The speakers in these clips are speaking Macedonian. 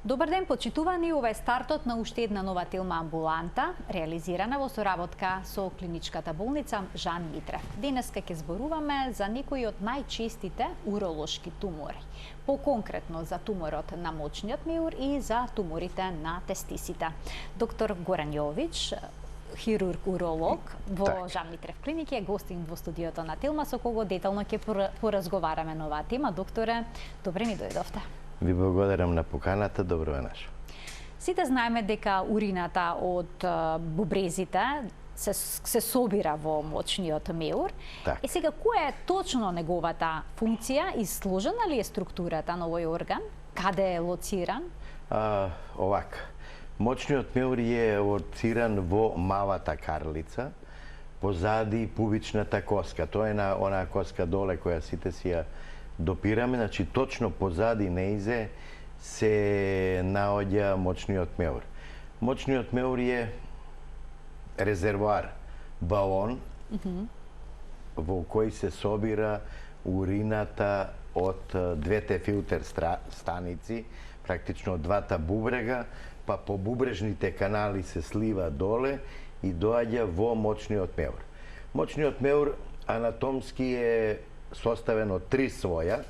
Добар ден, почитувани, ова е стартот на уште една нова телма амбуланта, реализирана во соработка со клиничката болница Жан Митрев. Денеска ќе зборуваме за некои од најчестите уролошки тумори. Поконкретно за туморот на мочниот меур и за туморите на тестисите. Доктор Горан Јович, хирург-уролог во Жан Митрев клиники, е гостин во студиото на Телма, со кого детално ќе поразговараме на оваа тема. Докторе, добре ни дојдовте. Ви благодарам на поканата, добро вечер. Сите знаеме дека урината од бубрезите се собира во мочниот меур. Е сега, која е точно неговата функција и сложена ли е структурата на овој орган? Каде е лоциран? Мочниот меур е лоциран во малата карлица, позади пубичната коска. Тоа е на онаа коска доле која сите си ја допираме, значи точно позади неизе се наоѓа мочниот меур. Мочниот меур е резервоар, балон во кој се собира урината од двете филтер станици, практично од двата бубрега, па по бубрежните канали се слива доле и доаѓа во мочниот меур. Мочниот меур анатомски е составен од три слоја.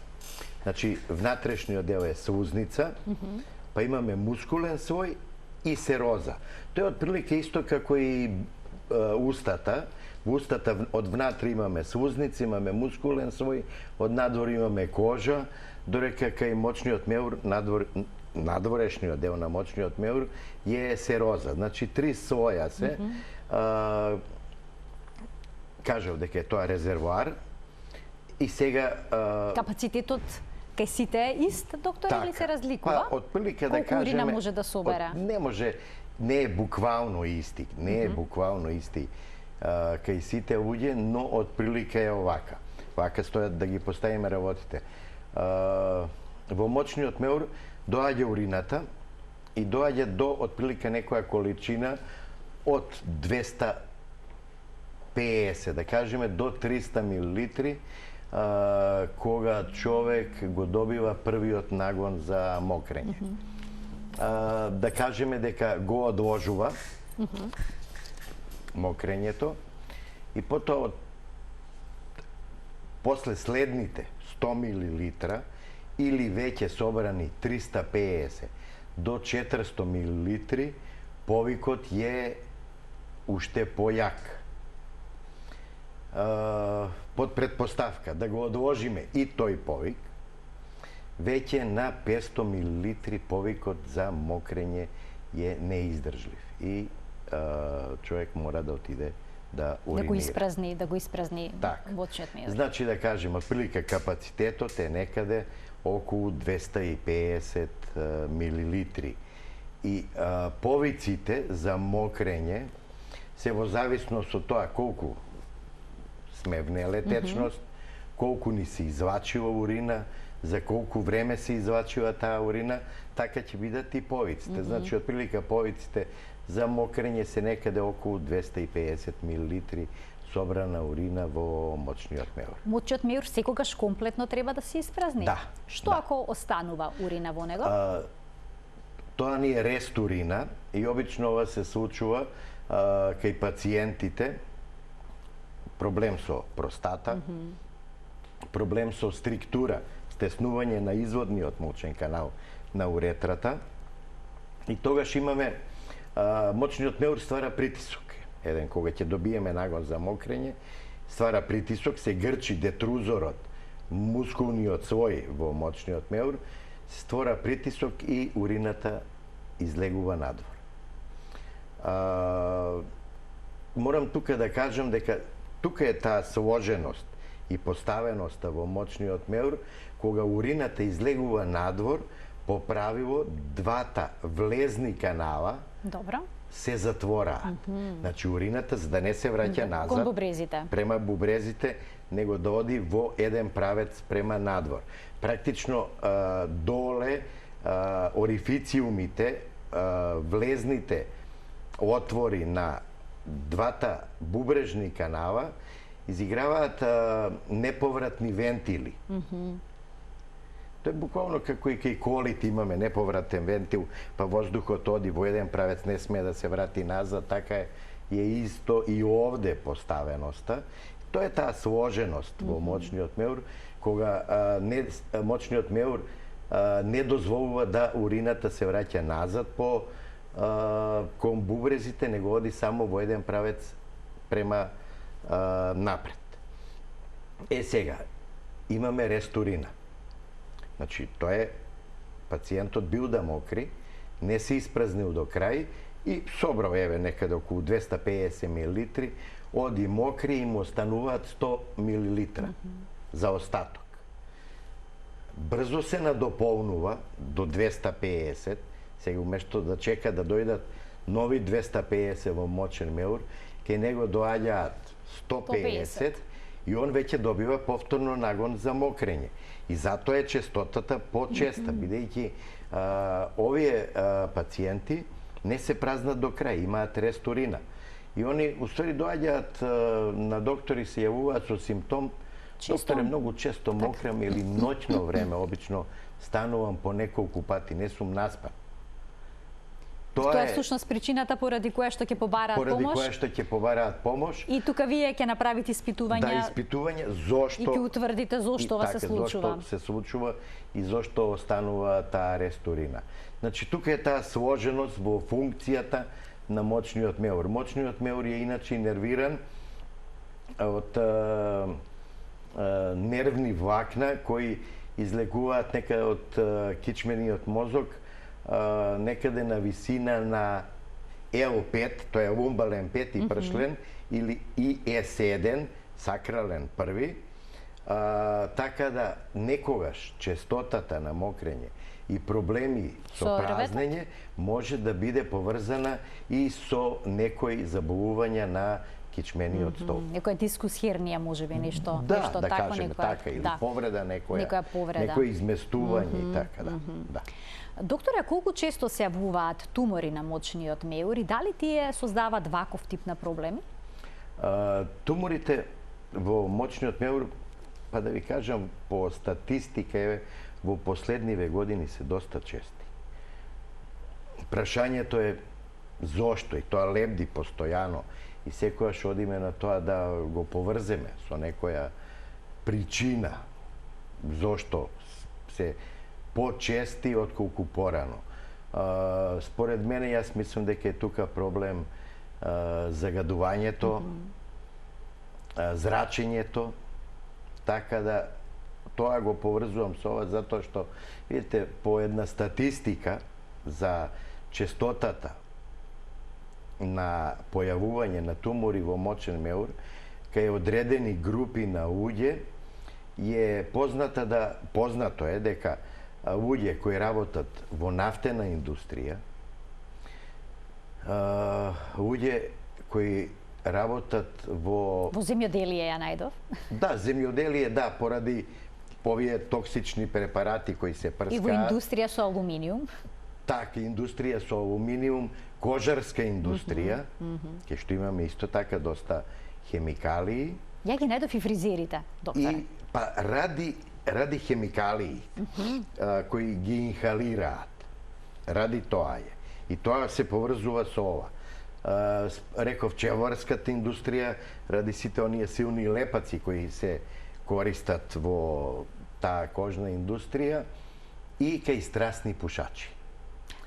Значи, внатрешниот дел е слузница, па имаме мускулен слој и сероза. Тоа е отприлика исто како и устата. Во устата од внатре имаме слузница, имаме мускулен слој, од надвор имаме кожа, додека кај мочниот меур, надворешниот дел на мочниот меур е сероза. Значи, три слоја се. Кажав дека е тоа резервоар. И сега капацитетот кај сите е ист, доктор, или се разликува? Отприлика да кажеме, урина може да собере? Не може, не е буквално исти, кај сите луѓе, но отприлика е овака. Вака стојат да ги поставиме работите. Во мочниот меур доаѓа урината и доаѓа до отприлика некоја количина од 250, да кажеме, до 300 милилитри, кога човек го добива првиот нагон за мокрење. Да кажеме дека го одложува мокрењето и потоа после следните 100 милилитра или веќе собрани 350 до 400 милилитри, повикот е уште појак. Под предпоставка да го одложиме и тој повик, веќе на 500 милилитри повикот за мокрење е неиздржлив и човек мора да отиде да уринира. Да го испразни мочниот меур. Значи, да кажем, отприлика капацитетот е некаде околу 250 милилитри. И повиците за мокрење се во зависност од тоа колку сме внеле течност, колку ни се извлачила урина, за колку време се извлачила таа урина, така ќе бидат и повиците. Значи, отприлика повиците за мокрење се некаде околу 250 милилитри собрана урина во мочниот меур. Мочниот меур секогаш комплетно треба да се испразни? Да. Што ако останува урина во него? Тоа ни е рест урина и обично ова се случува кај пациентите, проблем со простата, проблем со стриктура, стеснување на изводниот мочен канал на уретрата, и тогаш имаме мочниот меур ствара притисок. Еден кога ќе добиеме нагон за мокрење, ствара притисок, се грчи детрузорот, мускулниот слој во мочниот меур, створа притисок и урината излегува надвор. Морам тука да кажам дека тука е таа сложеност и поставеноста во мочниот меур, кога урината излегува надвор, по правило двата влезни канала се затвораат. Значи, урината, за да не се враќа назад, према бубрезите, него да оди во еден правец према надвор. Практично доле орифициумите, влезните отвори на двата бубрежни канала изиграваат неповратни вентили. To je bukvalno kako i kaj kolit imame, nepovraten ventil, pa воздухот оди во еден правец, не смее да се врати назад, така je isto i ovde postaveноста. To je ta složenost во moćниот меур, кога moćниот меур не дозволува да урината се враќа назад кон бубрезите, него оди само во еден правец према напред. Сега, имаме рестурина. Значи, тоа е, пациентот бил да мокри, не се испразнил до крај и собрал, еве, некаде околу 250 мл, оди мокри и му остануваат 100 мл за остаток. Брзо се надополнува до 250, сега уместо да чека да дојдат нови 250 во moćен меур, кај него доаѓаат 150 и он веќе добива повторно нагон за мокрење. И затоа е честотата почеста, бидејќи овие пациенти не се празнат до крај, имаат рестурина. И они, уствари, доаѓаат на доктори, се јавуваат со симптом, докторе, многу често мокрам или ноќно време, обично станувам по неколку пати, не сум наспан. Тоа е всушност причината поради која што ќе побараат помош. Поради која што ќе побараат помош. И тука вие ќе направите испитувања. Да, испитување зошто и ќе утврдите зошто ова се случува. Зошто се случува и зошто останува таа рестурина. Значи тука е таа сложеност во функцијата на moćниот меур. Moćниот меур е иначе нервиран од нервни влакна кои излекуваат некаде од кичмениот мозок, некаде на висина на L5, тоа е лумбален 5 и пршлен, или IS1, сакрален први, така да некогаш честотата на мокрење и проблеми со празнење може да биде поврзана и со некои заболувања на кичмениот столб. Некоја дискус хернија, можеби, нешто да тако, кажеме така, или повреда некоја повреда. Некој изместување и така, да. Докторе, колку често се јавуваат тумори на moćниот меур и дали тие создаваат ваков тип на проблеми? Туморите во moćниот меур, па да ви кажам, по статистика во последниве години се доста чести. Прашањето е зошто, и тоа лебди постојано, и секојаш одиме на тоа да го поврземе со некоја причина зошто се почести отколку порано. Според мене, јас мислам дека е тука проблем загадувањето, зрачењето, така да тоа го поврзувам со ова, затоа што, видите, по една статистика за честотата на појавување на тумори во moćен меур, кај одредени групи на луѓе, е познато е дека луѓе кои работат во нафтена индустрија, луѓе кои работат во земјоделие, ја најдов. Да, земјоделие, да, поради овие токсични препарати кои се прскаат. И во индустрија со алуминиум. Така, индустрија со алуминиум, кожарска индустрија, кај што имаме исто така доста хемикалии. Ја ги најдов и фризерите, докторе. И па ради хемикалии кои ги инхалираат. Ради тоа е. И тоа се поврзува со ова. Реков, чеварската индустрија, ради сите оние силни лепаци кои се користат во таа кожна индустрија, и кај страсни пушачи.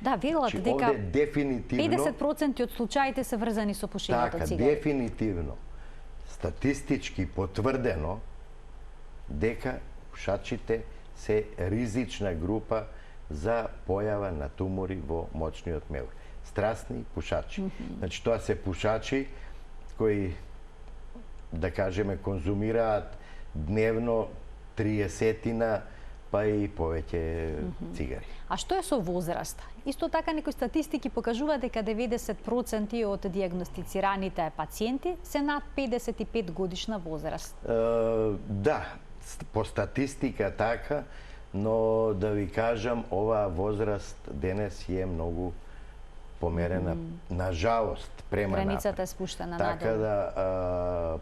Да, велат дека 50% од случаите се врзани со пушењето така, цигари. Дефинитивно, статистички потврдено дека пушачите се ризична група за појава на тумори во moćниот меур. Страсни пушачи. Значи, тоа се пушачи кои, да кажеме, конзумираат дневно 30 па и повеќе цигари. А што е со возраст? Исто така некои статистики покажуваат дека 90% од дијагностицираните пациенти се над 55 годишна возраст. Да, по статистика така, но да ви кажам, оваа возраст денес е многу померена, на жалост, према напред. Границата е спуштена надолу. Така да,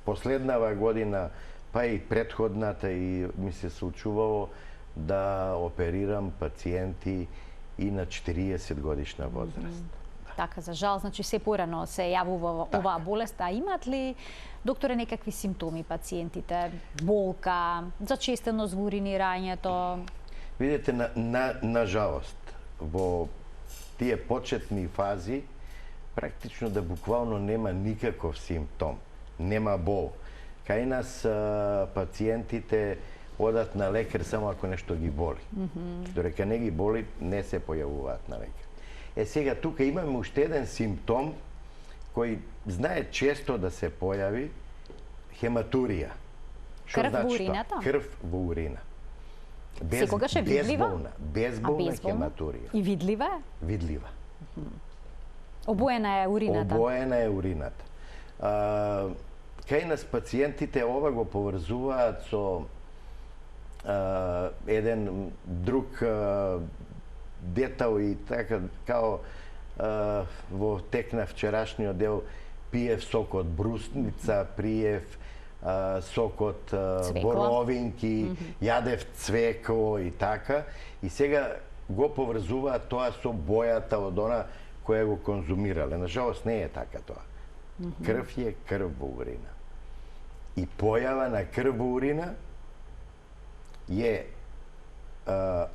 последнава година, па и предходната, и ми се случувало да оперирам пациенти и на 40 годишна возраст. Така, за жал, значи се порано се јавува оваа болест, а имаат ли, докторе, некакви симптоми пациентите? Болка, зачестеност во уринирањето? Видете, на жалост, во тие почетни фази, практично да буквално нема никаков симптом, нема бол. Кај нас пациентите одат на лекар само ако нешто ги боли. Додека не ги боли, не се појавуваат на лекар. Сега тука имаме уште еден симптом кој знае често да се појави, хематурија. Крв во урината? Крв во урина. Секогаш е видлива? Безболна хематурија. И видлива е? Видлива. Обоена е урината? Обоена е урината. Кај нас пациентите ова го поврзуваат со еден друг детал и така, као во тек на вчерашниот дел пиев сок од брусница, приев сок од боровинки, јадев цвекло и така. И сега го поврзуваат тоа со бојата од она која го конзумирале. Нажалост не е така тоа. Крв е крв во урина. И појава на крв во урина е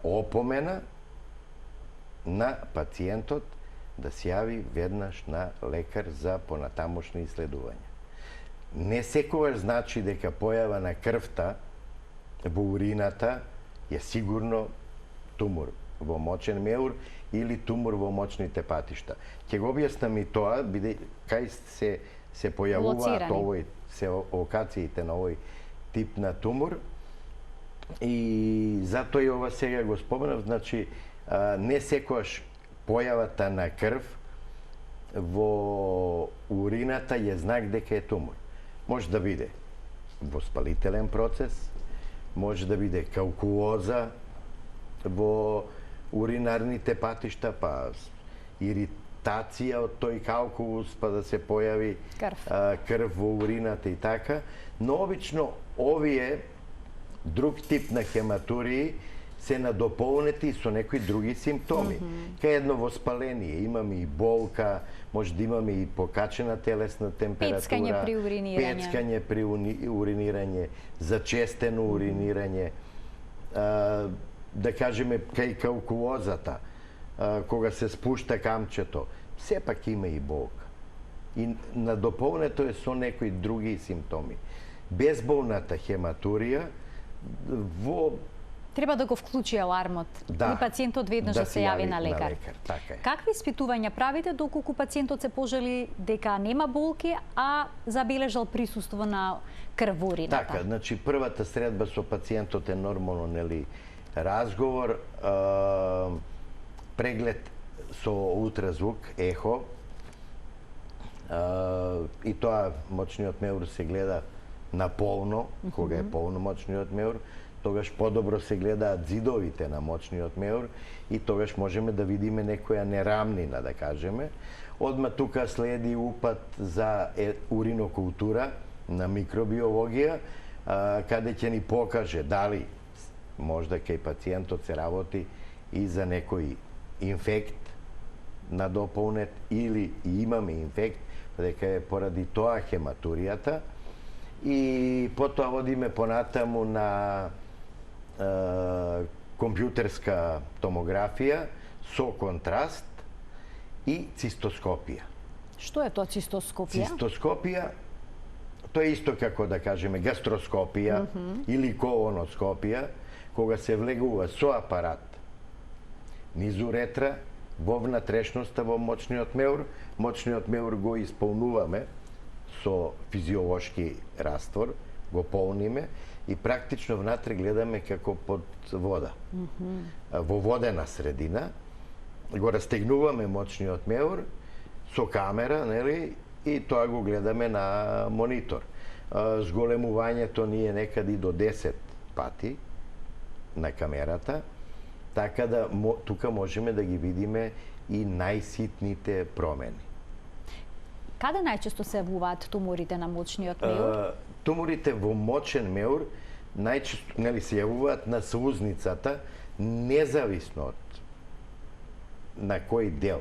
опомена на пациентот да се јави веднаш на лекар за понатамошни исследувања. Не секогаш значи дека појава на крвта во урината е сигурно тумор во мочен меур или тумор во мочните патишта. Ќе го објаснам и тоа, кај се појавуваат овој се локациите на овој тип на тумор. И затоа и ова сега го споменав, значи не секогаш појавата на крв во урината е знак дека е тумор. Може да биде воспалителен процес, може да биде калкулоза во уринарните патишта, па иритација од тој калкулус, па да се појави крв во урината и така. Но обично овие друг тип на хематурии се надополнети со некои други симптоми. Кај едно воспаление имаме и болка, може да имаме и покачена телесна температура, пецкање при уринирање, зачестено уринирање, да кажеме кај калкулозата, кога се спушта камчето, сепак има и болка. И надополнето е со некои други симптоми. Безболната хематурија во треба да го вклучи алармот и пациентот веднаш да се јави на лекар. Така е. Какви испитувања правите доколку пациентот се пожали дека нема болки, а забележал присуство на крв во урината? Така, значи првата средба со пациентот е нормално, нели, разговор, преглед со ултразвук, ехо, и тоа мочниот меур се гледа наполно, кога е полно мочниот меур, тогаш подобро се гледаат зидовите на мочниот меур и тогаш можеме да видиме некоја нерамнина, да кажеме. Одма тука следи упат за уринокултура на микробиологија, каде ќе ни покаже дали можда кај пациентот се работи и за некој инфект надополнет или имаме инфект, дека е поради тоа хематуријата. И потоа одиме понатаму на компјутерска томографија со контраст и цистоскопија. Што е тоа цистоскопија? Цистоскопија, тоа е исто како да кажеме гастроскопија или колоноскопија, кога се влегува со апарат низ уретра во внатрешноста во мочниот меур го исполнуваме со физиолошки раствор, го полниме и практично внатре гледаме како под вода. Во водена средина го растегнуваме мочниот меур со камера, нели, и тоа го гледаме на монитор. Зголемувањето ни е некаде до 10 пати на камерата, така да тука можеме да ги видиме и најситните промени. Каде најчесто се јавуваат туморите на мочниот меур? Туморите во мочен меур најчесто се јавуваат на слузницата, независно од на кој дел.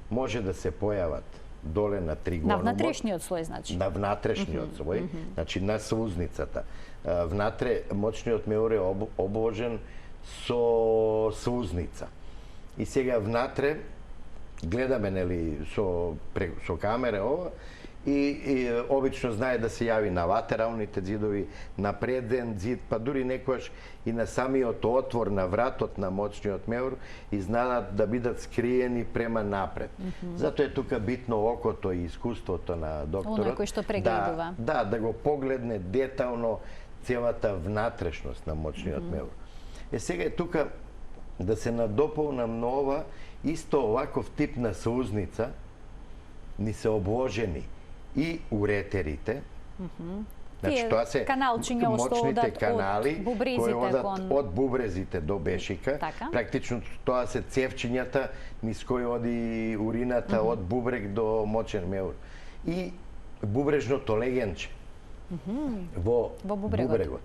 Може да се појават доле на тригономот. На внатрешниот слој, значи. На внатрешниот слој, значи на слузницата. Внатре мочниот меур е обложен со слузница. И сега внатре гледаме со камера ова и обично знае да се јави на латералните ѕидови, на преден ѕид, па дури некојаш и на самиот отвор на вратот на мочниот меур и знаат да бидат скриени према напред. Затоа е тука битно окото и искуството на докторот. Оној кој што прегледува. Да го погледне детално целата внатрешност на мочниот меур. Сега е тука да се надополнам на ова, исто оваков тип на слузница ни се обложени и уретерите, значи тоа се мочните канали кои одат од бубрезите до бешика. Практично тоа се цевчињата низ кои оди урината од бубрег до мочен меур. И бубрежното легенче во бубрегот.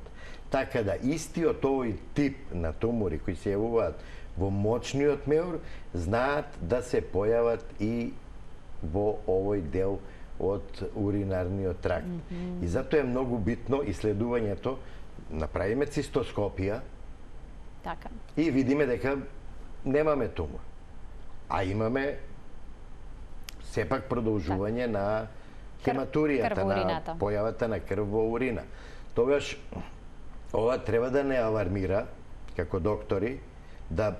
Така да, истиот овој тип на тумори кои се јавуваат во мочниот меур, знаат да се појават и во овој дел од уринарниот тракт. И затоа е многу битно исследувањето, направиме цистоскопија и видиме дека немаме тумор. А имаме сепак продолжување на хематуријата, на појавата на крв во урина. Тогаш ова треба да не алармира како доктори, да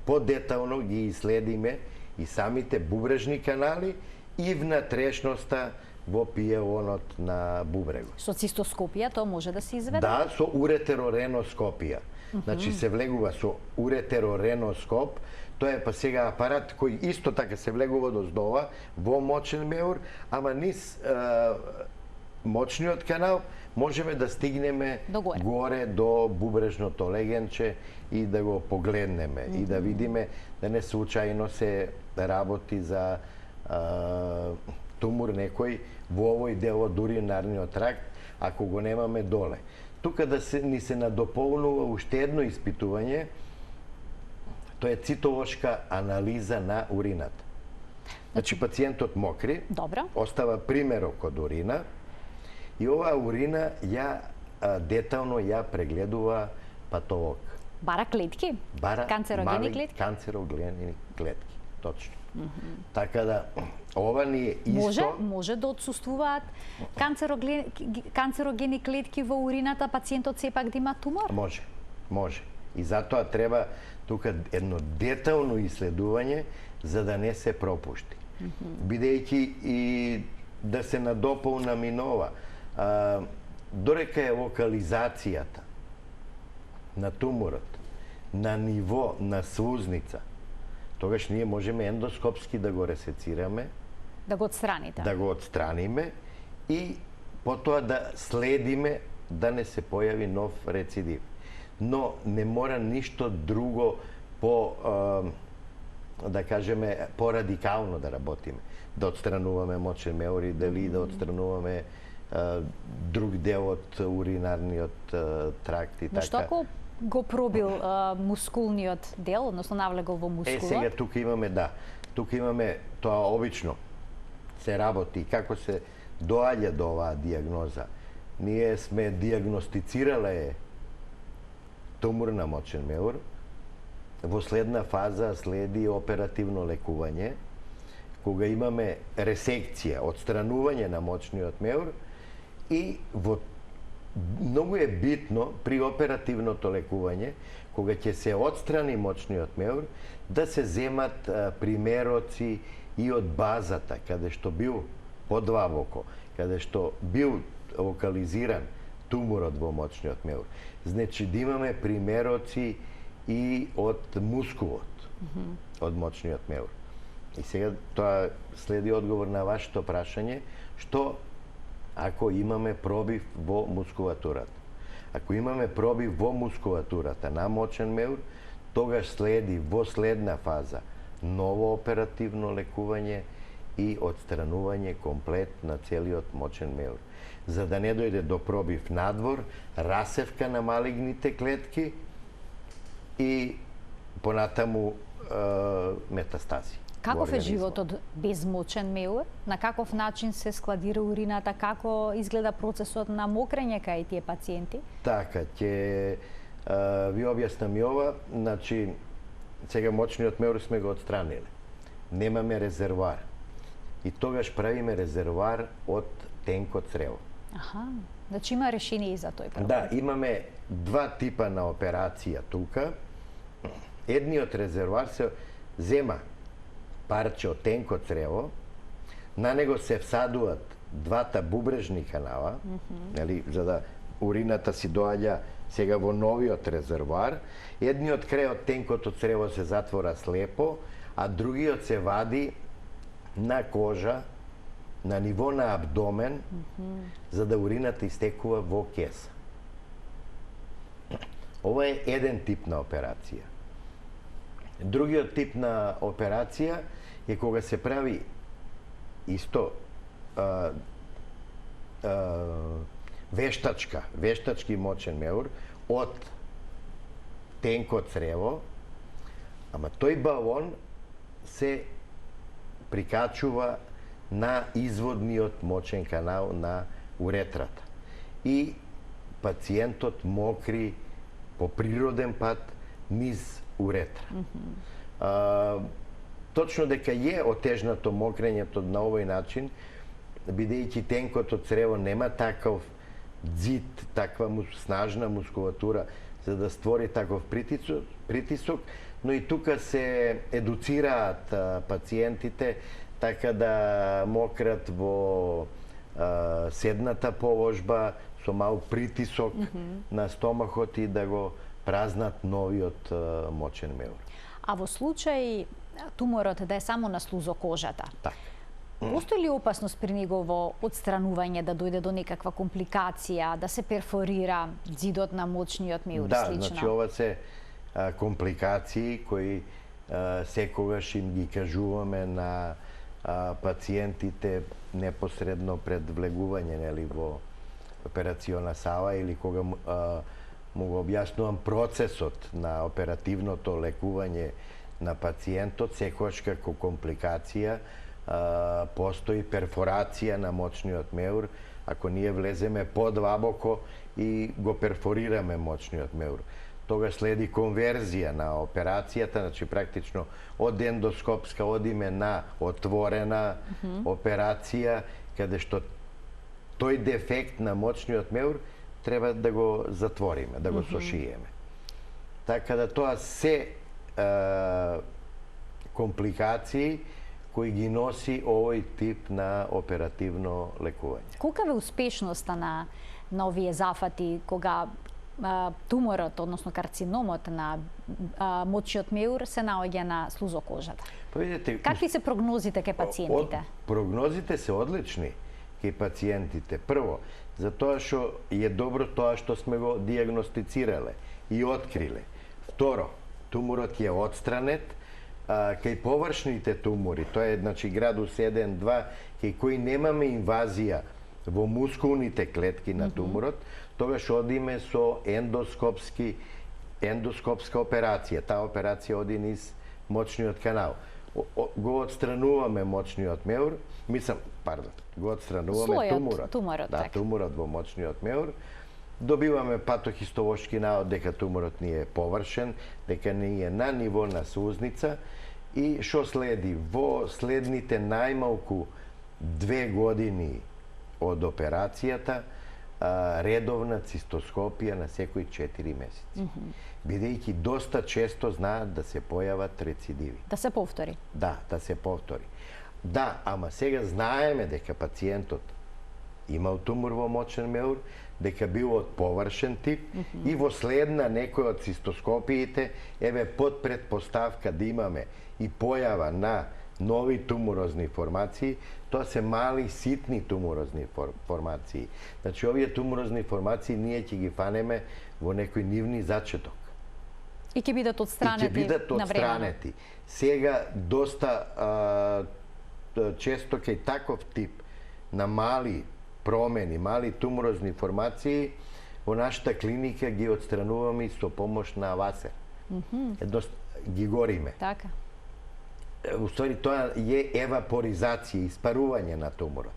подетално ги исследиме и самите бубрежни канали и внатрешноста во пиелонот на бубрегот. Со цистоскопија тоа може да се изведе? Да, со уретерореноскопија. Значи се влегува со уретерореноскоп, тоа е па сега апарат кој исто така се влегува доздова во мочен меур, ама низ мочниот канал можеме да стигнеме горе до бубрежното легенче и да го погледнеме и да видиме да не случајно се работи за тумор некој во овој дел од уринарниот тракт, ако го немаме доле. Тука ни се надополнува уште едно испитување, тоа е цитолошка анализа на урината. Значи пациентот мокри, остава примерок од урина и оваа урина детално ја прегледува патолог. Бара клетки? Канцерогени клетки? Канцерогени клетки, точно. Така да, ова ни е исто... Може да отсуствуваат канцерогени клетки во урината, пациентот сепак да има тумор? Може. И затоа треба тука едно детално исследување за да не се пропушти. Бидејќи и да се надополнам и нова, дорека е локализацијата на туморот на ниво на слузница, тогаш ние можеме ендоскопски да го ресецираме, да го отстраните. Да го отстраниме и потоа да следиме да не се појави нов рецидив. Но не мора ништо друго да кажеме, по-радикално да работиме. Да отстрануваме мочен меур и дали да отстрануваме друг дел од уринарниот тракт и така. Што ако го пробил мускулниот дел, односно навлегол во мускулот? Сега тука имаме тоа обично се работи, како се доаѓа до оваа диагноза. Ние сме диагностицирале тумор на мочен меур, во следна фаза следи оперативно лекување, кога имаме ресекција, отстранување на мочниот меур и многу е битно при оперативното лекување, кога ќе се отстрани мочниот меур, да се земат примероци и од базата, каде што бил подлабоко, каде што бил локализиран туморот во мочниот меур. Значи да имаме примероци и од мускулот, од мочниот меур. И сега тоа следи одговор на вашето прашање, што ако имаме пробив во мускулатурата. Ако имаме пробив во мускулатурата на мочен меур, тогаш следи во следна фаза ново оперативно лекување и отстранување комплет на целиот мочен меур. За да не дојде до пробив надвор, расевка на малигните клетки и понатаму метастази. Каков е животот без мочен меур? На каков начин се складира урината? Како изгледа процесот на мокрење кај тие пациенти? Така, ќе ви објаснам и ова. Значи, сега мочниот меур сме го отстраниле. Немаме резервоар. И тогаш правиме резервоар од тенко црево. Аха, значи има решение и за тој проблем. Да, имаме два типа на операција тука. Едниот резервоар се зема парче од тенко црево, на него се всадуваат двата бубрежни канала, нели, за да урината си доаѓа сега во новиот резервоар. Едниот крај од тенкото црево се затвора слепо, а другиот се вади на кожа, на ниво на абдомен, за да урината истекува во кеса. Ова е еден тип на операција. Другиот тип на операција е кога се прави исто вештачки мочен меур од тенко црево, ама тој балон се прикачува на изводниот мочен канал на уретрата. И пациентот мокри по природен пат низ уретра. Точно дека е отежнато мокрењето на овој начин, бидејќи тенкото црево нема таков дзид, таква снажна мускулатура за да створи таков притисок, но и тука се едуцираат пациентите така да мократ во седната положба со мал притисок на стомахот и да го празнат новиот мочен меур. А во случај туморот да е само на слузокожата, така, постои ли опасност при негово отстранување да дојде до некаква компликација, да се перфорира ѕидот на мочниот меур и да, слично? значи ова се компликации кои секогаш им ги кажуваме на пациентите непосредно пред влегување, нели, во операциона сала, или кога му го објаснувам процесот на оперативното лекување на пациентот, секогаш како компликација постои перфорација на мочниот меур, ако ние влеземе подлабоко и го перфорираме мочниот меур. Тога следи конверзија на операцијата, значи практично од ендоскопска одиме на отворена операција, каде што тој дефект на мочниот меур треба да го затвориме, да го сошиеме. Така да тоа се компликации кои ги носи овој тип на оперативно лекување. Колка е успешноста на овие зафати кога туморот, односно карциномот на мочниот меур се наоѓа на слузокожата? Па видите, какви се прогнозите кај пациентите? Прогнозите се одлични кај пациентите. Прво, затоа што е добро тоа што сме го дијагностицирале и откриле. Второ, туморот е отстранет. Кај површните тумори, тоа е значи градус 1-2, кај кои немаме инвазија во мускулните клетки на туморот, тогаш одиме со ендоскопска операција. Таа операција оди низ мочниот канал. Го отстрануваме мочниот меур, го отстрануваме туморот, да, туморот во мочниот меур. Добиваме патохистолошки наод дека туморот ни е површен, дека ни е на ниво на сузница, и што следи? Во следните најмалку 2 години од операцијата, редовна цистоскопија на секои 4 месеци. Бидејќи доста често знаат да се појават рецидиви. Да се повтори? Да, да се повтори. Да, ама сега знаеме дека пациентот имал тумор во мочен меур, дека бил од површен тип, и во следна некој од цистоскопиите, еве под предпоставка да имаме и појава на нови туморозни формации, тоа се мали ситни туморозни формации. Значи, овие туморозни формации ние ќе ги фанеме во некој нивни зачеток. И ќе бидат отстранети на време. Сега доста često kej takov tip na mali pромени, мали туморозни формации, во нашата клиника ги отстрануваме со помош на васер. Ги гориме. Така. Уствари, тоа е евапоризација, испарување на туморот.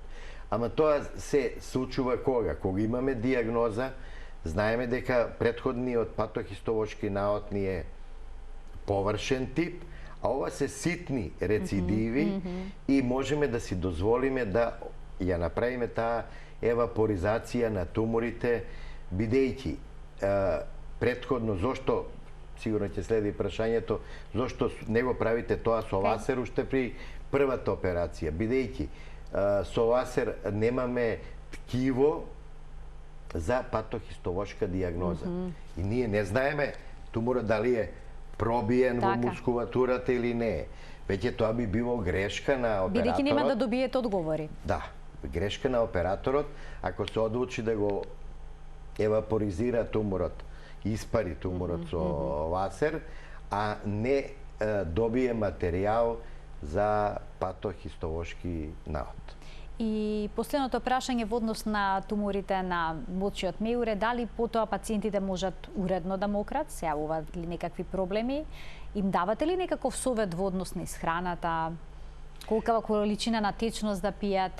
Ама тоа се случува кога? Кога имаме диагноза, знаеме дека претходниот патохистолошки наот ни е површен тип, а ова се ситни рецидиви и можеме да си дозволиме да ја направиме таа евапоризација на туморите, бидејќи претходно, зошто, сигурно ќе следи прашањето, зошто не го правите тоа со ласер уште при првата операција, бидејќи со ласер немаме ткиво за патохистолошка диагноза. И ние не знаеме туморот дали е пробиен во мускулатурата или не е. Веќе тоа би било грешка на операторот. Бидејќи нема да добиете одговори. Да, грешка на операторот, ако се одлучи да го евапоризира туморот, испари туморот со ласер, а не добие материјал за патохистолошки наот. И последното прашање во однос на туморите на мочниот меур е дали потоа пациентите можат уредно да мократ, се јавуваат ли некакви проблеми, им давате ли некаков совет во однос на исхраната, колкава количина на течност да пијат?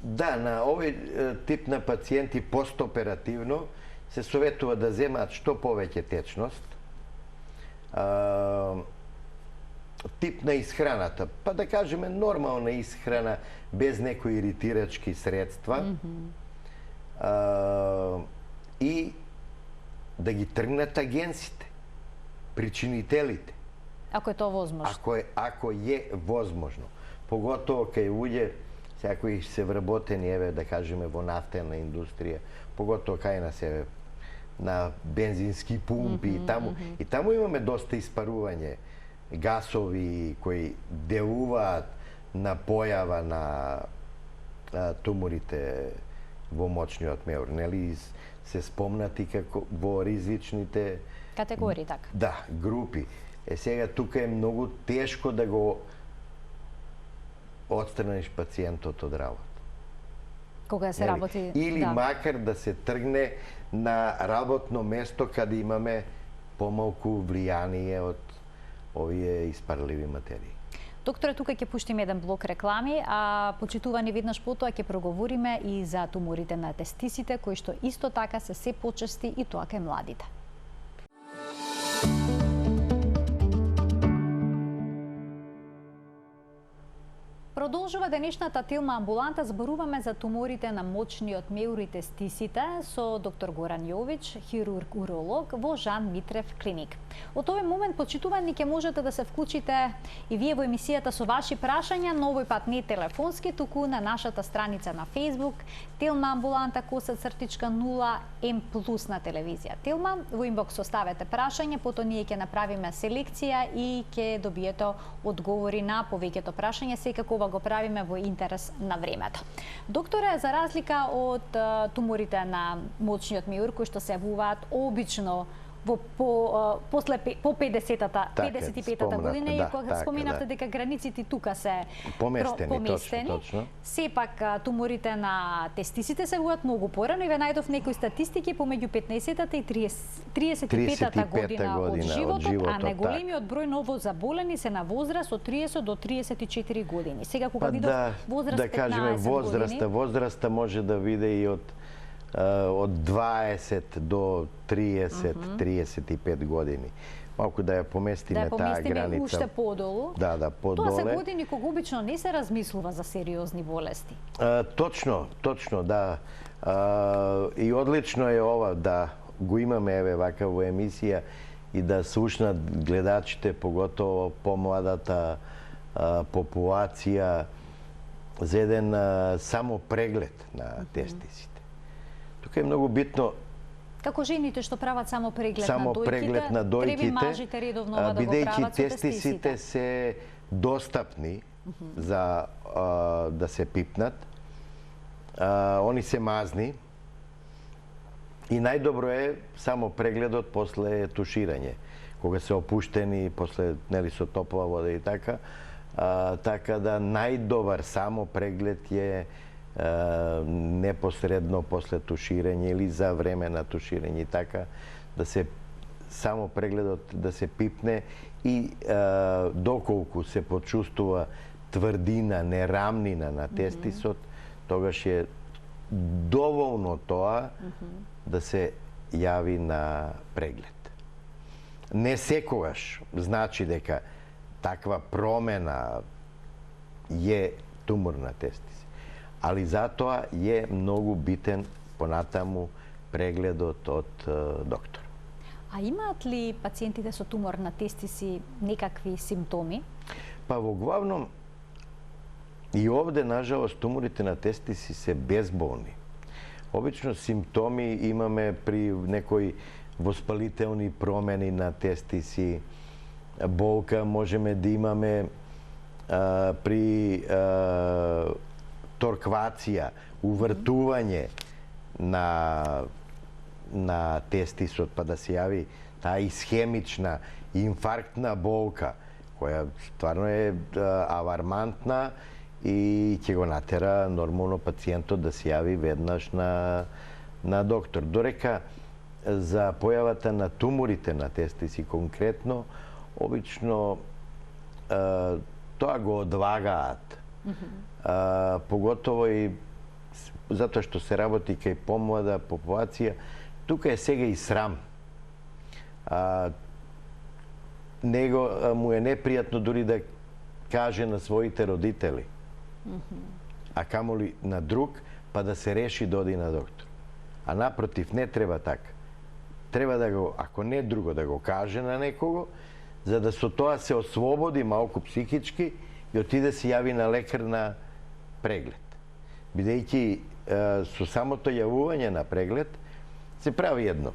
Да, на овој тип на пациенти постоперативно се советува да земаат што повеќе течност. Тип на исхраната, па да кажеме нормална исхрана без некои иритирачки средства и да ги тргнат агенсите, причинителите. Ако е тоа возможно. Ако е возможно. Поготово кај луѓе сега кои се вработени, еве да кажеме во нафтена индустрија, поготово кај на себе на бензински пумпи и таму имаме доста испарување гасови кои делуваат на појава на туморите во мочниот меур, нели се спомнати како во ризичните категории, така. Да, групи. Сега тука е многу тешко да го отстраниш пациентот од работа. Кога се работи, или макар да се тргне на работно место каде имаме помалку влијание од овие испарливи материи. Докторе, тука ќе пуштиме еден блок реклами, а почитувани веднаш потоа ќе проговориме и за туморите на тестисите, кои што исто така се почести и тоа кај младите. Продолжува денешната Телма амбуланта, зборуваме за туморите на мочниот меур и тестисите со доктор Горан Јович, хирург-уролог во Жан Митрев клиник. Од овој момент, почитувани, ќе можете да се вклучите и вие во емисијата со ваши прашања, но овој пат не телефонски, туку на нашата страница на Facebook Телма амбуланта _0 М+ на телевизија Телма. Во инбокс оставете прашања, потоа ние ќе направиме селекција и ќе добиете одговори на повеќето прашања, секако го правиме во интерес на времето. Докторе, за разлика од туморите на мочниот меур кои што се јавуваат обично по 55-та година, и кога споменавте дека границите тука се поместени, точно. Сепак туморите на тестисите се јавуваат многу порано и ве најдов некои статистики помеѓу 15-та и 35-та година од животот, а најголемиот број ново заболени се на возраст од 30 до 34 години. Сега кога видов возраст 15 години, возраста може да виде и од 20 до 30-35 години. Малку да ја поместиме таа граница. Уште подолу. Да, подоле. Тоа се години кога обично не се размислува за сериозни болести. Точно, да. И одлично е ова да го имаме еве вака во емисија и да слушнат гледачите, поготово помладата популација, за еден само преглед на тестисите. Тука е многу битно како жените што прават само преглед на дојките, треба мажите редовно да го прават со тестисите се достапни за да се пипнат. Они се мазни и најдобро е само прегледот после туширање, кога се опуштени, после нели со топла вода и така, така да најдобар само преглед е непосредно после туширање или за време на туширање, така да се само прегледот да се пипне и доколку се почувствува тврдина, нерамнина на тестисот, тогаш е доволно тоа да се јави на преглед. Не секогаш значи дека таква промена е тумор на тестис, али затоа е многу битен понатаму прегледот од доктор. А имаат ли пациентите со тумор на тестиси некакви симптоми? Па во главном и овде, нажалост, туморите на тестиси се безболни. Обично симптоми имаме при некои воспалителни промени на тестиси, болка можеме да имаме при торквација, увртување на тестисот, па да се јави таа исхемична инфарктна болка, која стварно е алармантна и ќе го натера нормално пациентот да се јави веднаш на доктор. Дорека за појавата на туморите на тестиси конкретно, обично тоа го одлагаат. Поготово и затоа што се работи кај помлада популација, тука е сега и срам. Него му е непријатно дури да каже на своите родители, а камоли на друг, па да се реши да оди на доктор. А напротив, не треба така. Треба да го, ако не друго, да го каже на некого, за да со тоа се ослободи малку психички и отиде се јави на лекар на преглед. Бидејќи со самото јавување на преглед се прави едно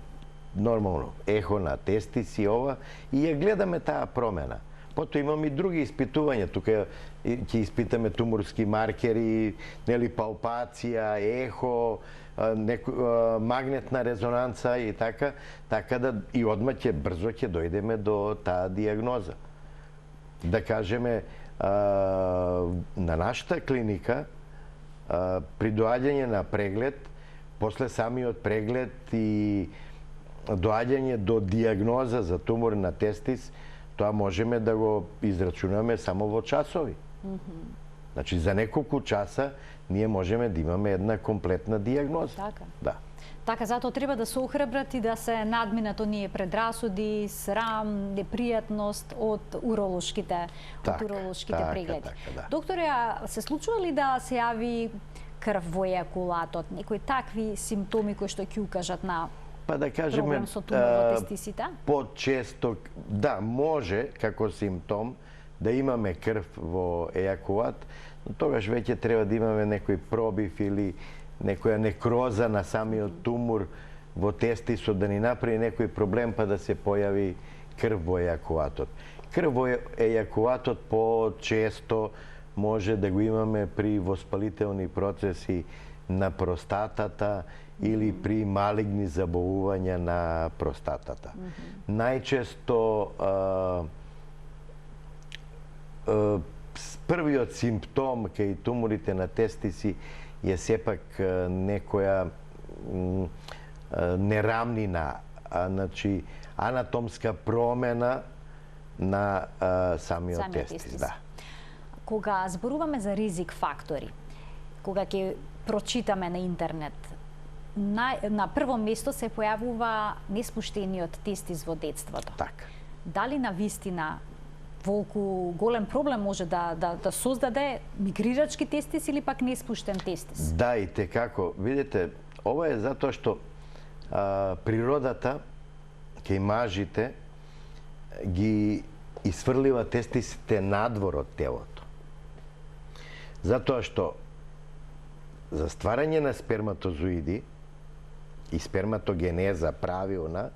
нормално ехо на тестиси ова и ја гледаме таа промена. Потоа имаме и други испитувања, тука ќе испитаме туморски маркери, нели палпација, ехо, магнетна резонанца и така да и одма брзо ќе дојдеме до таа дијагноза. Да кажеме, на нашата клиника при доаѓање на преглед, после самиот преглед и доаѓање до дијагноза за тумор на тестис, тоа можеме да го израчунаме само во часови. Значи, за неколку часа ние можеме да имаме една комплетна дијагноза. Така. Да. Така, затоа треба да се охрабрат и да се надминат оние предрасуди, срам, непријатност од уролошките прегледи. Да. Докторе, се случува ли да се јави крв во ејакулатот, некои такви симптоми кои што ќе укажат на па да кажеме, проблем со тумор во тестисите? Почесто, да, може како симптом да имаме крв во ејакулат, но тогаш веќе треба да имаме некој пробив или некоја некроза на самиот тумор во тестисот, да ни направи некој проблем па да се појави крв во ејакулатот. Крв во ејакулатот по-често може да го имаме при воспалителни процеси на простатата или при малигни заболувања на простатата. Најчесто првиот симптом кај туморите на тестиси е сепак некоја нерамнина, значи анатомска промена на самиот тестис. Да. Кога зборуваме за ризик фактори, кога ќе прочитаме на интернет, на прво место се појавува неспуштениот тестис во детството. Така. Дали на вистина волку голем проблем може да создаде мигрирачки тестис или пак неспуштен тестис? Да, и како. Видите, ова е затоа што природата кај мажите ги исфрлива тестисите надвор од телото. Затоа што за стварање на сперматозоиди и сперматогенеза правилна,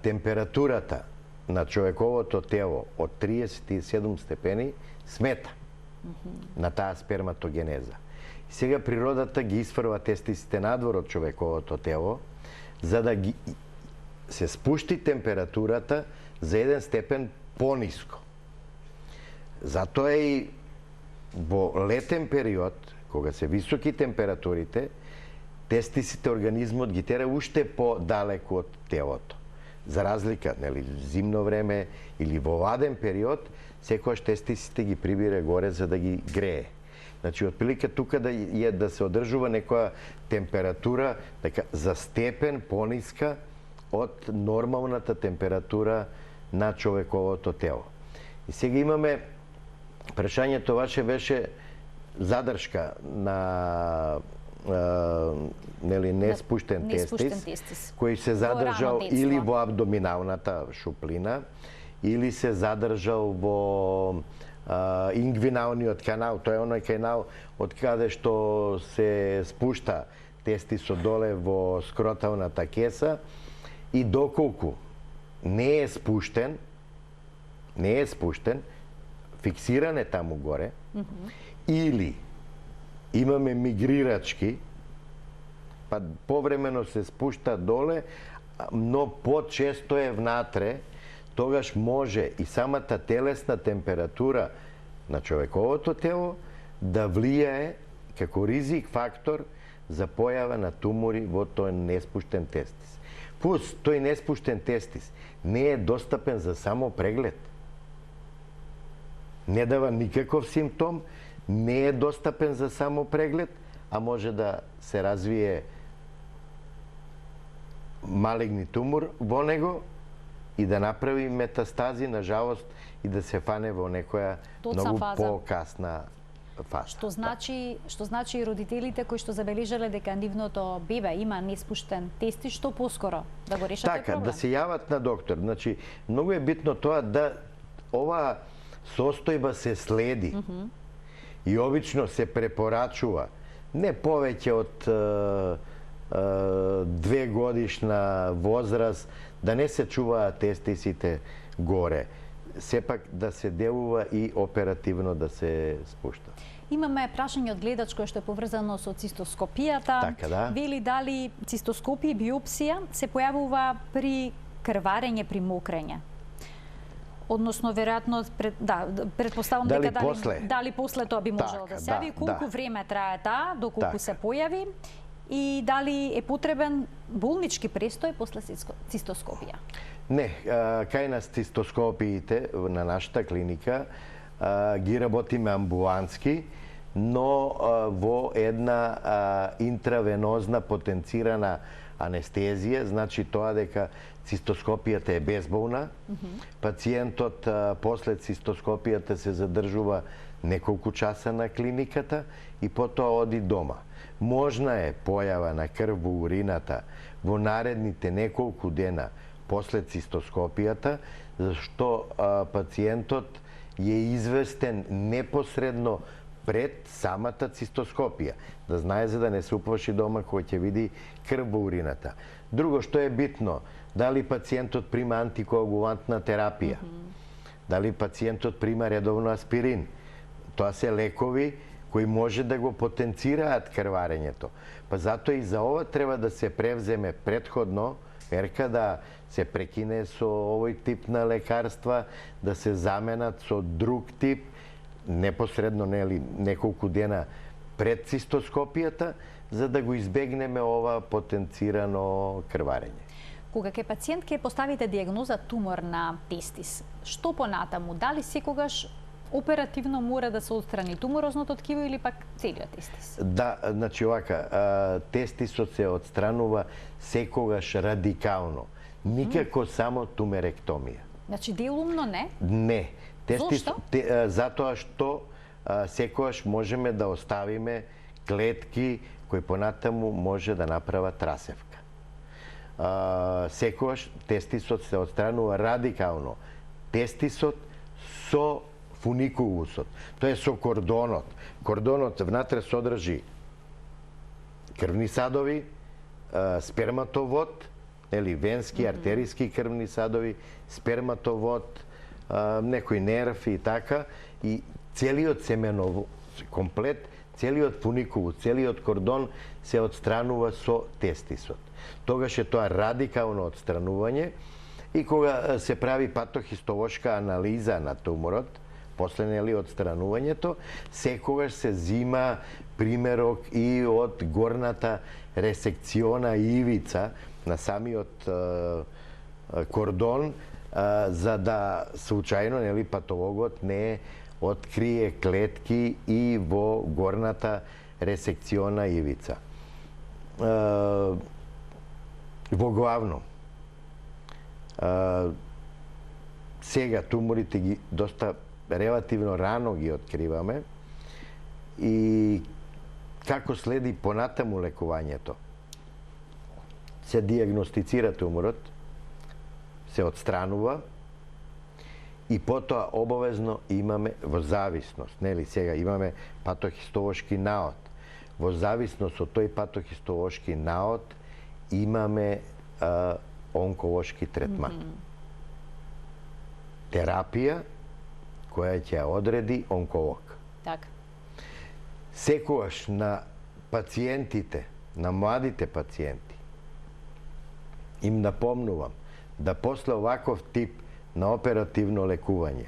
температурата на човековото тело од 37 степени смета на таа сперматогенеза. И сега природата ги исфрва тестисите надвор од човековото тело, за да ги се спушти температурата за 1 степен пониско. Затоа и во летен период, кога се високи температурите, тестисите организмот ги тера уште подалеку од телото. За разлика, нели, зимно време или во ладен период, секогаш тестисите ги прибира горе за да ги грее. Значи, отприлика тука да се одржува некоја температура така, за степен пониска од нормалната температура на човековото тело. И сега имаме, прашањето ваше беше задршка на неспуштен тестис, кој се задржал или во абдоминалната шуплина, или се задржал во ингвиналниот канал. Тоа е оној канал од каде што се спушта тестисот доле во скроталната кеса, и доколку не е спуштен, фиксиран е таму горе, или имаме мигрирачки, па повремено се спушта доле, но почесто е внатре, тогаш може и самата телесна температура на човековото тело да влијае како ризик фактор за појава на тумори во тој неспуштен тестис. Плюс, тој неспуштен тестис не е достапен за само преглед. Не дава никаков симптом, не е достапен за само преглед, а може да се развие малигни тумор во него и да направи метастази, на жалост, и да се фане во некоја многу покасна фаза. Што значи родителите кои што забележале дека нивното бебе има неспуштен тестис, што поскоро да го решат така, проблем? Да се јават на доктор. Значи, многу е битно тоа да оваа состојба се следи и обично се препорачува не повеќе од 2 годишна возраст, да не се чуваат тестисите горе. Сепак да се делува и оперативно да се спушта. Имаме прашање од гледач кое што е поврзано со цистоскопијата. Така, да. Вели дали цистоскопија и биопсија се појавува при крварење, при мокрење. Односно, веројатно, предпоставам дека дали после тоа би можело да се јави, колку време трае таа, доколку се појави, и дали е потребен болнички престој после цистоскопија? Не, кај нас цистоскопиите на нашата клиника ги работиме амбулантски, но во една интравенозна потенцирана анестезија, значи тоа дека цистоскопијата е безболна, пациентот после цистоскопијата се задржува неколку часа на клиниката и потоа оди дома. Можна е појава на крв во урината во наредните неколку дена после цистоскопијата, зашто пациентот е известен непосредно пред самата цистоскопија, да знае за да не се уплаши дома кој ќе види крв во урината. Друго што е битно, дали пациентот прима антикоагулантна терапија, дали пациентот прима редовно аспирин. Тоа се лекови кои може да го потенцираат крварењето. Па затоа и за ова треба да се превземе предходно мерка, да се прекине со овој тип на лекарства, да се заменат со друг тип, непосредно неколку дена пред цистоскопијата, за да го избегнеме ова потенцирано крварење. Кога ке пациент ке поставите диагноза тумор на тестис, што понатаму? Дали секогаш оперативно мора да се отстрани туморозното ткиво или пак целиот тестис? Да, значи овака, тестисот се отстранува секогаш радикално. Никако само тумеректомија. Значи делумно не? Не. Зошто? Затоа што секогаш можеме да оставиме клетки кои понатаму може да направат расевка. Секогаш тестисот се отстранува радикално. Тестисот со фуникулусот, тоа е со кордонот. Кордонот внатре содржи крвни садови, сперматовод, венски, артериски крвни садови, сперматовод, некој нерв и така, и целиот семенов комплет, целиот фуникулус, целиот кордон се отстранува со тестисот. Тогаш е тоа радикално отстранување и кога се прави патохистолошка анализа на туморот, после нели отстранувањето, секогаш се зима примерок и од горната ресекциона ивица на самиот кордон, за да случајно нели патологот не открие клетки и во горната ресекциона ивица. Во главно, сега туморите ги доста релативно рано ги откриваме и како следи понатаму лекувањето. Се диагностицира туморот, се отстранува и потоа обавезно имаме во зависност, нели сега имаме патохистолошки наод. Во зависност од тој патохистолошки наод имаме онколошки третман. Терапија која ќе одреди онколог. Така. Секогаш на пациентите, на младите пациенти, им напомнувам да после оваков тип на оперативно лекување,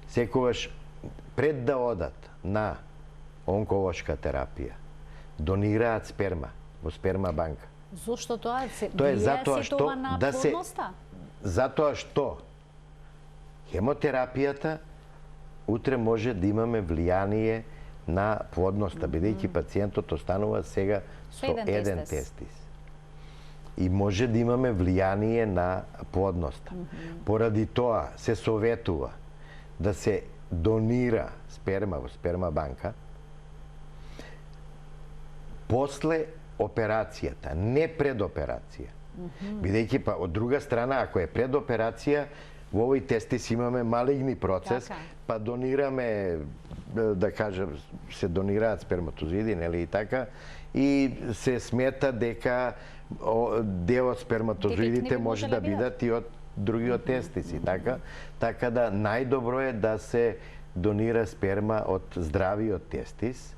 секогаш пред да одат на онколошка терапија, донираат сперма во сперма банка. Зошто тоа? Тоа е затоа што на да се плодноста? затоа што хемотерапијата утре може да имаме влијание на плодноста, бидејќи пациентот останува сега со еден тестис. И може да имаме влијание на плодноста. Поради тоа се советува да се донира сперма во сперма банка после операцијата, не пред операција. Бидејќи па од друга страна, ако е пред операција, во овој тестис имаме малигни процес, па донираме, да кажем, се донираат сперматозиди, нели и така, и се смета дека дел од сперматозоидите може да бидат и од другиот тестиси, така? Така да најдобро е да се донира сперма од здравиот тестис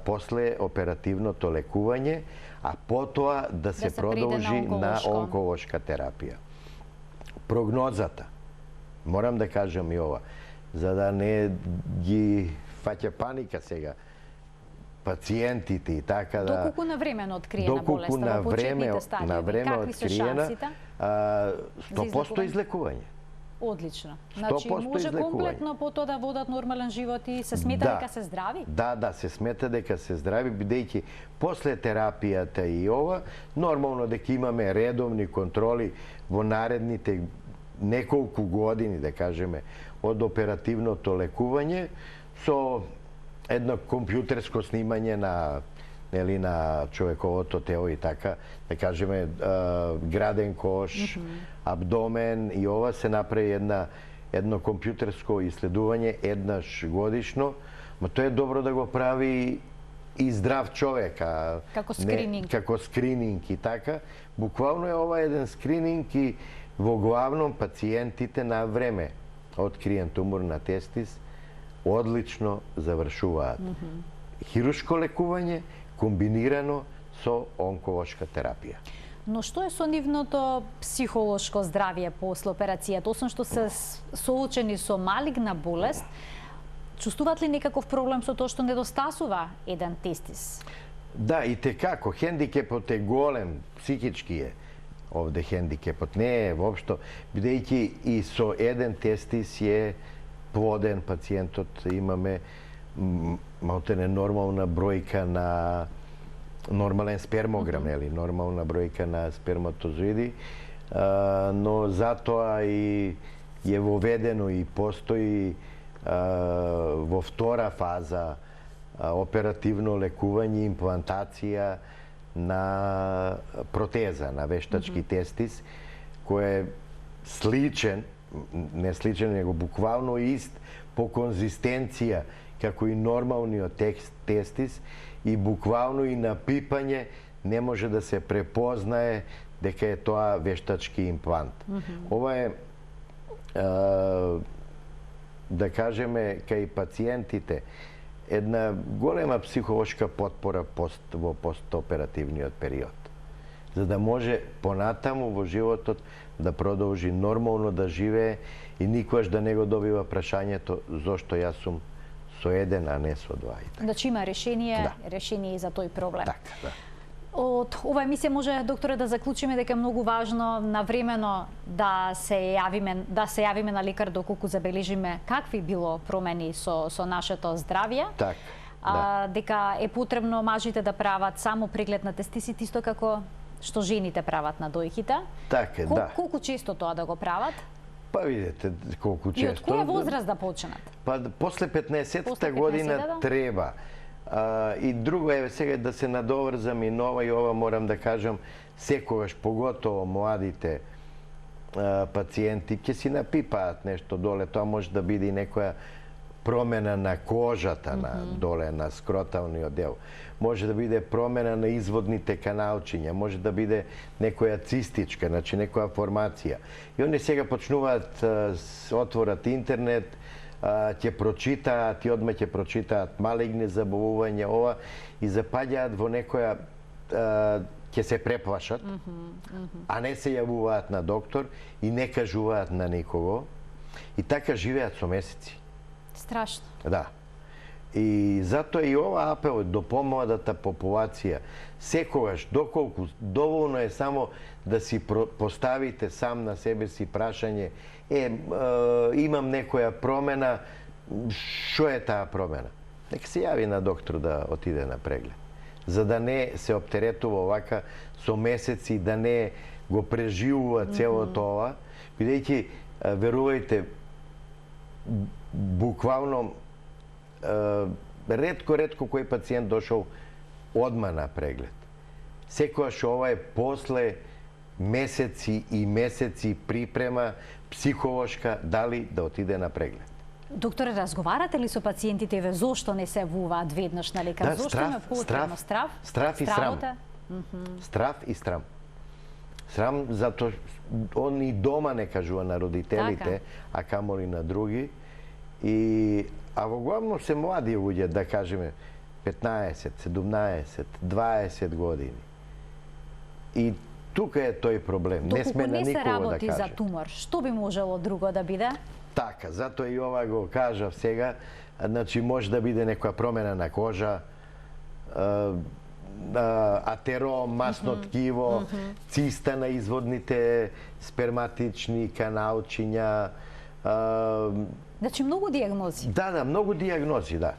после оперативното лекување, а потоа да се продолжи на онколошка терапија. Прогнозата, морам да кажам и ова, за да не ги фаќа паника сега пациентите и така да... Доколку на време откриена болеста, во почетните стадиуми, какви се шансите? 100% излекување. Одлично. Значи, може комплетно по тоа да водат нормален живот и се смета дека се здрави? Да, се смета дека се здрави, бидејќи после терапијата и ова, нормално дека имаме редовни контроли во наредните неколку години, да кажеме, од оперативното лекување, со едно компјутерско снимање на нели на човековото тело и така, да кажеме граден кош, абдомен и ова се направи едно компјутерско исследување еднаш годишно, но тоа е добро да го прави и здрав човек, како скрининг. Како скрининг и така. Буквално е ова еден скрининг и во главном пациентите на време откриен тумор на тестис одлично завршуваат. Хируршко лекување комбинирано со онколошка терапија. Но што е со нивното психолошко здравје после операцијата? Освен што се соочени со малигна болест, чувствуваат ли некаков проблем со тоа што недостасува еден тестис? Да, и текако. Хендикепот е голем, психички е овде хендикепот. Не е воопшто, бидејќи и со еден тестис е плоден пациентот, имаме малтене нормална бројка на нормален спермограм, нели, нормална бројка на сперматозоиди, но затоа и е воведено и постои во втора фаза оперативно лекување, имплантација на протеза, на вештачки тестис, кој е сличен, не сличен, него буквално ист по конзистенција како и нормалниот тестис и буквално и на пипање не може да се препознае дека е тоа вештачки имплант. Ова е, да кажеме, кај пациентите една голема психолошка потпора во постоперативниот период. за да може понатаму во животот да продолжи нормално да живее и никогаш да не го добива прашањето зошто јас сум со еден, а не со два. Значи има решение, Да. решение и за тој проблем. Така, да. Од ова емисија може, докторе, да заклучиме дека е многу важно навремено да се јавиме на лекар доколку забележиме какви било промени со нашето здравје. Так, да. Дека е потребно мажите да прават само преглед на тестисите, исто како што жените прават на дојките. Така, да. Колку често тоа да го прават? Па видите колку често. И од која возраст да почнат? Па после 15-та После година 15-та? треба. И друго е сега да се надоврзам и нова и ова морам да кажам, секогаш поготово младите пациенти ќе си напипаат нешто доле, тоа може да биде и некоја промена на кожата на доле на скроталниот дел. Може да биде промена на изводните каналчиња, може да биде некоја цистичка, значи некоја формација. И они сега почнуваат отворат интернет, ќе прочитаат и одма ќе прочитаат малигни заболувања ова и запаѓаат во некоја ќе се преплашат, а не се јавуваат на доктор и не кажуваат на никого. И така живеат со месеци. Страшно. Да. И затоа и ова апел до помладата популација. Секогаш, доколку доволно е само да си поставите сам на себе си прашање, имам некоја промена, што е таа промена? Нека се јави на доктор да отиде на преглед. За да не се оптеретува овака со месеци, да не го преживува целото ова, бидејќи, верувајте, буквално ретко кој пациент дошол одма на преглед. Секогаш ова е после месеци и месеци припрема психолошка дали да отиде на преглед. Докторе, разговарате ли со пациентите ве зошто не се јавуваат веднаш на лекар? Да, Зошто им е потребно страв? Страв и срам. Стравот е? Страв и срам. Срам затоа он и дома не кажува на родителите, а камоли на други. А во главно се млади луѓе, да кажеме 15, 17, 20 години. И тука е тој проблем. Не сме на Доколку не се никого да работи за кажем. тумор, што би можело друго да биде? Така, затоа и ова го кажав сега. Значи, може да биде некоја промена на кожа, атером, масно ткиво, циста на изводните сперматични каналчиња. Значи многу дијагнози. Да, многу дијагнози, да.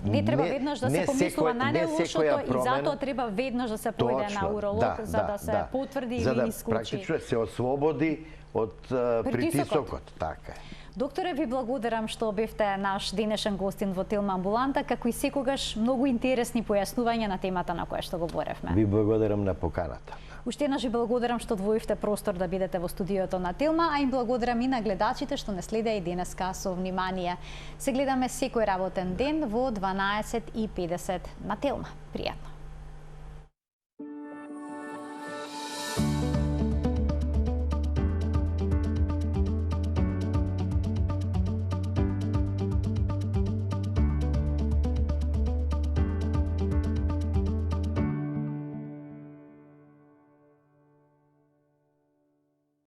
Не треба веднаш да се помислува на најлошото и затоа треба веднаш да се појде на уролог за да се потврди или исклучи. Практично се ослободи од притисокот. Така е. Докторе, ви благодарам што бевте наш денешен гостин во Телма амбуланта, како и секогаш многу интересни појаснувања на темата на која што говоревме. Ви благодарам на поканата. Уште еднаш ви благодарам што одвоивте простор да бидете во студиото на Телма, а им благодарам и на гледачите што не следеа и денеска со внимание. Се гледаме секој работен ден во 12:50 на Телма. Пријатно.